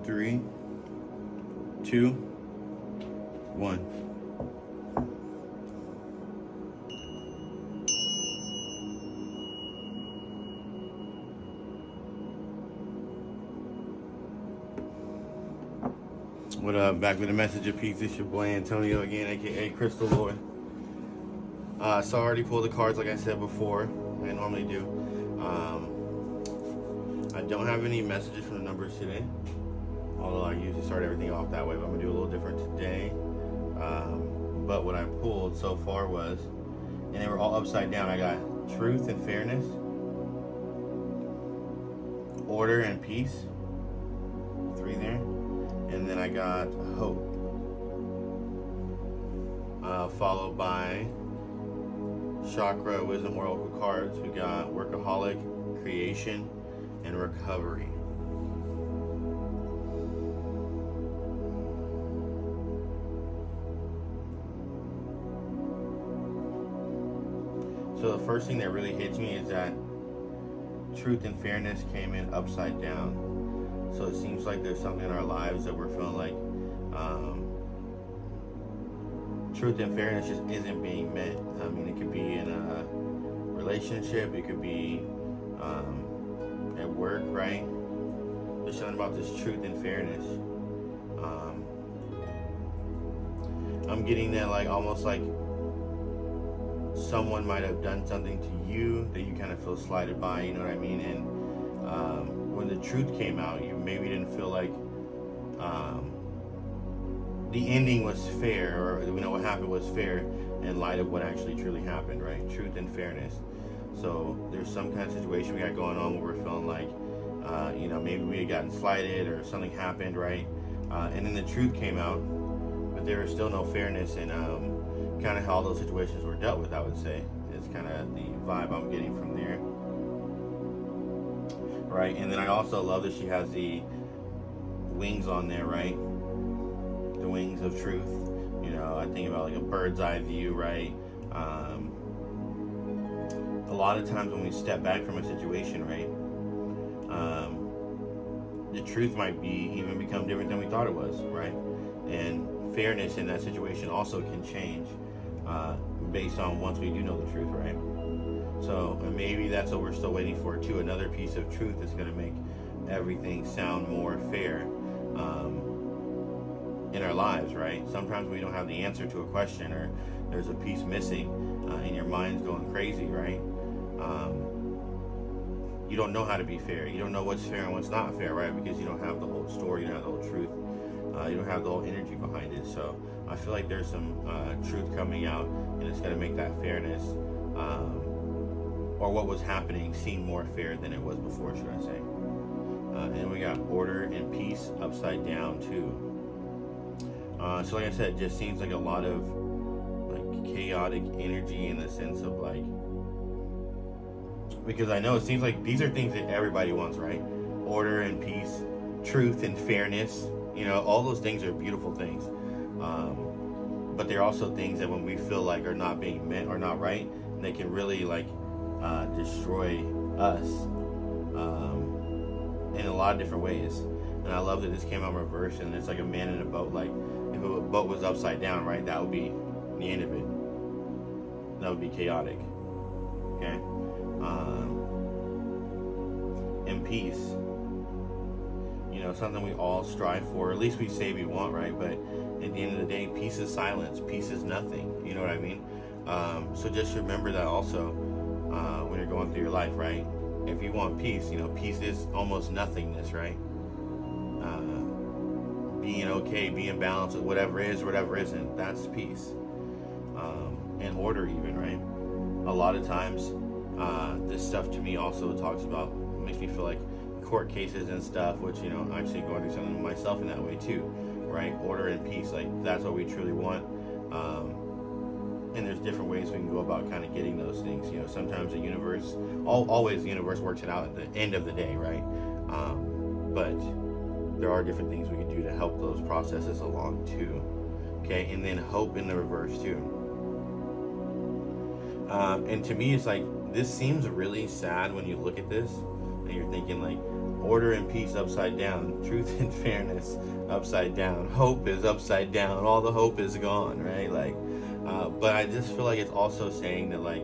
3, 2, 1. What up? Back with a message of peace. It's your boy Antonio again, aka Crystal Boy. So I already pulled the cards like I said before. I normally do. I don't have any messages from the numbers today, although I usually start everything off that way, but I'm gonna do a little different today. But what I pulled so far was, and they were all upside down. I got truth and fairness, order and peace, 3 there. And then I got hope, followed by chakra, wisdom, oracle cards. We got workaholic, creation, and recovery. So the first thing that really hits me is that truth and fairness came in upside down. So it seems like there's something in our lives that we're feeling like truth and fairness just isn't being met. I mean, it could be in a relationship, it could be at work, right? There's something about this truth and fairness. I'm getting that like almost like someone might have done something to you that you kind of feel slighted by, you know what I mean? And when the truth came out, you maybe didn't feel like the ending was fair, or what happened was fair in light of what actually truly happened, right? Truth and fairness. So there's some kind of situation we got going on where we're feeling like, maybe we had gotten slighted or something happened, right? And then the truth came out, but there was still no fairness, and kind of how all those situations were dealt with, I would say, is kind of the vibe I'm getting from there. Right, and then I also love that she has the wings on there, right? The wings of truth. I think about like a bird's eye view, right? A lot of times when we step back from a situation, right, the truth might be even become different than we thought it was, right? And fairness in that situation also can change based on once we do know the truth, right? So maybe that's what we're still waiting for too. Another piece of truth that's going to make everything sound more fair in our lives, right? Sometimes we don't have the answer to a question, or there's a piece missing, and your mind's going crazy, right? You don't know how to be fair. You don't know what's fair and what's not fair, right? Because you don't have the whole story, you don't have the whole truth. You don't have the whole energy behind it. So I feel like there's some truth coming out, and it's going to make that fairness or what was happening seem more fair than it was before, should I say. And we got order and peace upside down too. So like I said, it just seems like a lot of like chaotic energy in the sense of like, because I know it seems like these are things that everybody wants, right? Order and peace, truth and fairness, all those things are beautiful things. But they're also things that when we feel like are not being met or not right, they can really like destroy us in a lot of different ways. And I love that this came out reverse, and it's like a man in a boat. Like if a boat was upside down, right, that would be the end of it. That would be chaotic. Okay. And peace, something we all strive for, or at least we say we want, right? But at the end of the day, peace is silence, peace is nothing, you know what I mean? So just remember that also when you're going through your life, right? If you want peace, peace is almost nothingness, right? Being okay, being balanced with whatever is, whatever isn't, that's peace. And order even, right? A lot of times, this stuff to me also talks about, makes me feel like court cases and stuff, which, I'm actually going through something myself in that way too, right? Order and peace, like that's what we truly want. And there's different ways we can go about kind of getting those things. Sometimes the universe, always the universe works it out at the end of the day, right? But there are different things we can do to help those processes along too. Okay, and then hope in the reverse too. And to me, it's like, this seems really sad when you look at this and you're thinking like, order and peace upside down, truth and fairness upside down, hope is upside down, all the hope is gone, right? Like, but I just feel like it's also saying that like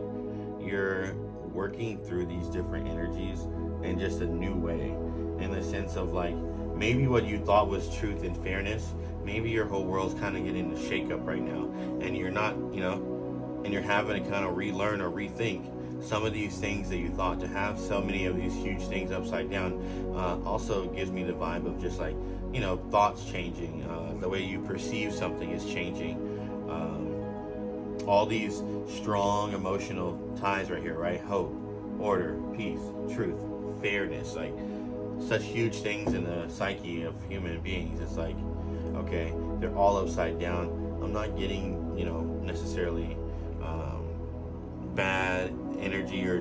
you're working through these different energies in just a new way, in the sense of like maybe what you thought was truth and fairness, maybe your whole world's kind of getting a shakeup right now, and you're not, and you're having to kind of relearn or rethink some of these things that you thought to have. So many of these huge things upside down also gives me the vibe of just like, thoughts changing, the way you perceive something is changing. All these strong emotional ties right here, right? Hope, order, peace, truth, fairness, like such huge things in the psyche of human beings. It's like, okay, they're all upside down. I'm not getting, necessarily bad energy or,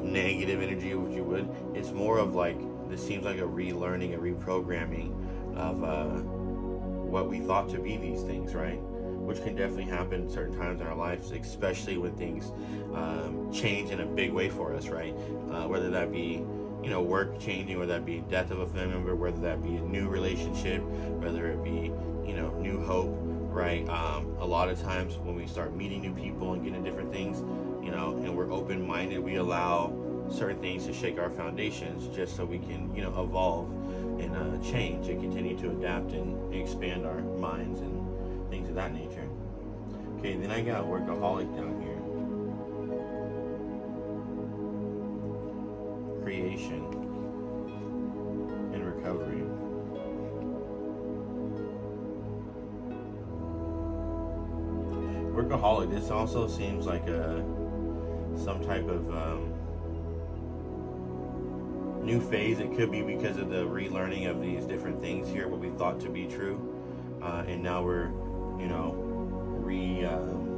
negative energy, which you would. It's more of like, this seems like a relearning, a reprogramming of what we thought to be these things, right? Which can definitely happen certain times in our lives, especially when things change in a big way for us, right? Whether that be, work changing, whether that be death of a family member, whether that be a new relationship, whether it be, new hope, right? A lot of times when we start meeting new people and getting different things, and we're open-minded, we allow certain things to shake our foundations just so we can, evolve and change and continue to adapt and expand our minds and things of that nature. Okay, then I got workaholic down here. Creation and recovery. Workaholic, this also seems like some type of new phase. It could be because of the relearning of these different things here, what we thought to be true, and now we're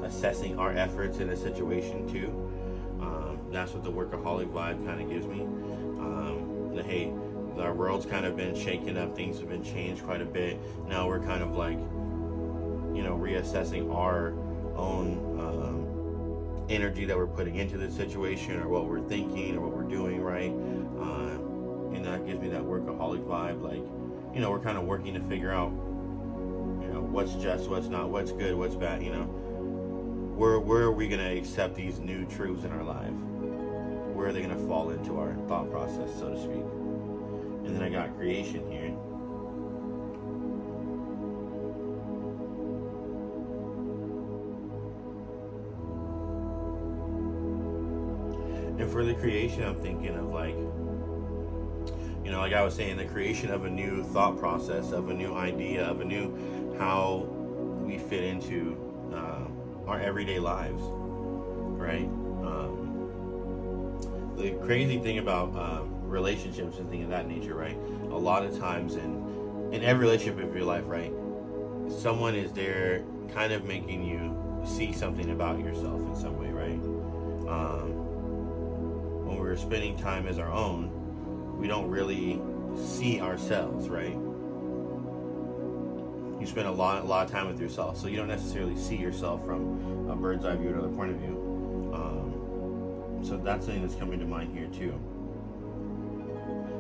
assessing our efforts in a situation too. That's what the workaholic vibe kind of gives me. Hey, our world's kind of been shaken up, things have been changed quite a bit. Now we're kind of like, reassessing our own energy that we're putting into the situation, or what we're thinking, or what we're doing, right? And that gives me that workaholic vibe. Like, we're kind of working to figure out, what's just, what's not, what's good, what's bad, where are we going to accept these new truths in our life? Where are they going to fall into our thought process, so to speak? And then I got creation here. And for the creation, I'm thinking of like, like I was saying, the creation of a new thought process, of a new idea, of a new how we fit into our everyday lives, right? The crazy thing about relationships and things of that nature, right? A lot of times in every relationship of your life, right? Someone is there kind of making you see something about yourself in some way, right? When we're spending time as our own, we don't really see ourselves, right? You spend a lot of time with yourself, so you don't necessarily see yourself from a bird's eye view or another point of view. So that's something that's coming to mind here too.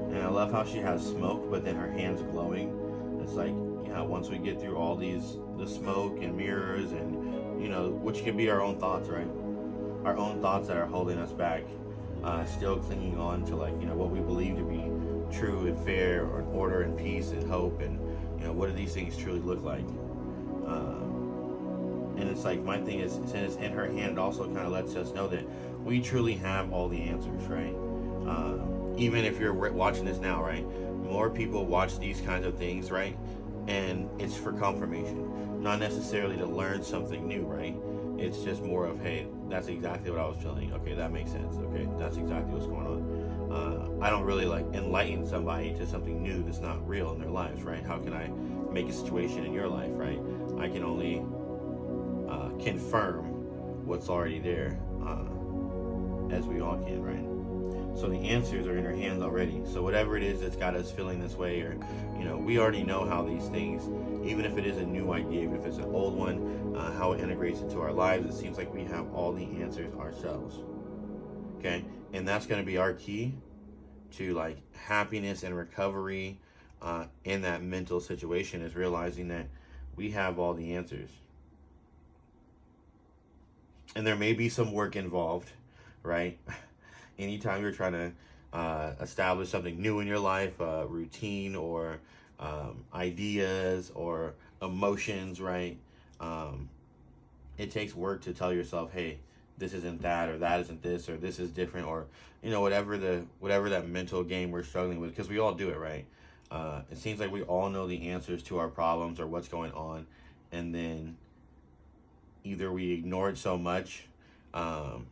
And I love how she has smoke, but then her hands glowing. It's like, once we get through all the smoke and mirrors and, which can be our own thoughts, right? Our own thoughts that are holding us back, still clinging on to like, what we believe to be true and fair, or order and peace and hope, and, what do these things truly look like? And it's like, my thing is, since it's in her hand, it also kind of lets us know that we truly have all the answers, right? Even if you're watching this now, right? More people watch these kinds of things, right? And it's for confirmation, not necessarily to learn something new, right? It's just more of, hey, that's exactly what I was feeling. Okay, that makes sense. Okay, that's exactly what's going on. I don't really like enlighten somebody to something new that's not real in their lives, right? How can I make a situation in your life, right? I can only confirm what's already there, as we all can, right? So the answers are in our hands already. So whatever it is that's got us feeling this way, or, we already know how these things, even if it is a new idea, even if it's an old one, how it integrates into our lives, it seems like we have all the answers ourselves. Okay? And that's going to be our key to like happiness and recovery in that mental situation is realizing that we have all the answers. And there may be some work involved, right? Anytime you're trying to establish something new in your life, routine or ideas or emotions, right? It takes work to tell yourself, hey, this isn't that, or that isn't this, or this is different, or whatever that mental game we're struggling with, because we all do it, right? It seems like we all know the answers to our problems or what's going on, and then either we ignore it so much, and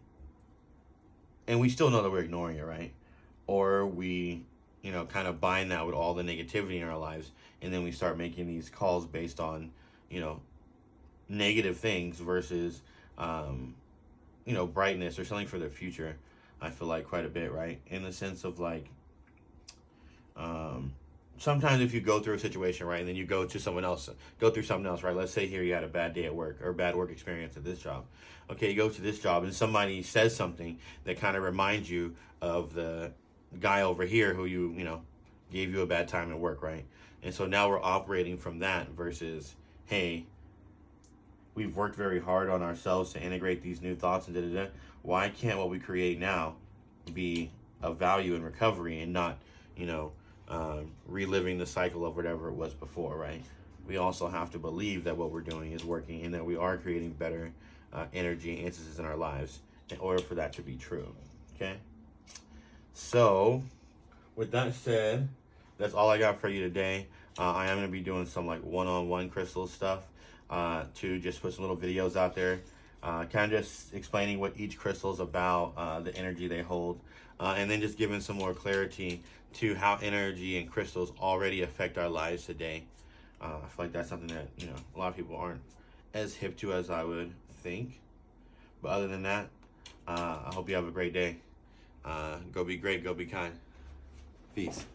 we still know that we're ignoring it, right? Or we, kind of bind that with all the negativity in our lives, and then we start making these calls based on, negative things versus, brightness or something for the future. I feel like quite a bit, right? In the sense of like, sometimes if you go through a situation, right, and then you go through something else, right? Let's say here you had a bad day at work or a bad work experience at this job. Okay, you go to this job and somebody says something that kind of reminds you of the guy over here who gave you a bad time at work, right? And so now we're operating from that versus, hey, we've worked very hard on ourselves to integrate these new thoughts and da-da-da. Why can't what we create now be of value and recovery and not, reliving the cycle of whatever it was before, right? We also have to believe that what we're doing is working and that we are creating better energy and instances in our lives in order for that to be true, okay? So, with that said, that's all I got for you today. I am going to be doing some like one-on-one crystal stuff to just put some little videos out there, kind of just explaining what each crystal is about, the energy they hold, and then just giving some more clarity to how energy and crystals already affect our lives today. I feel like that's something that, a lot of people aren't as hip to as I would think. But other than that, I hope you have a great day. Go be great, go be kind. Peace.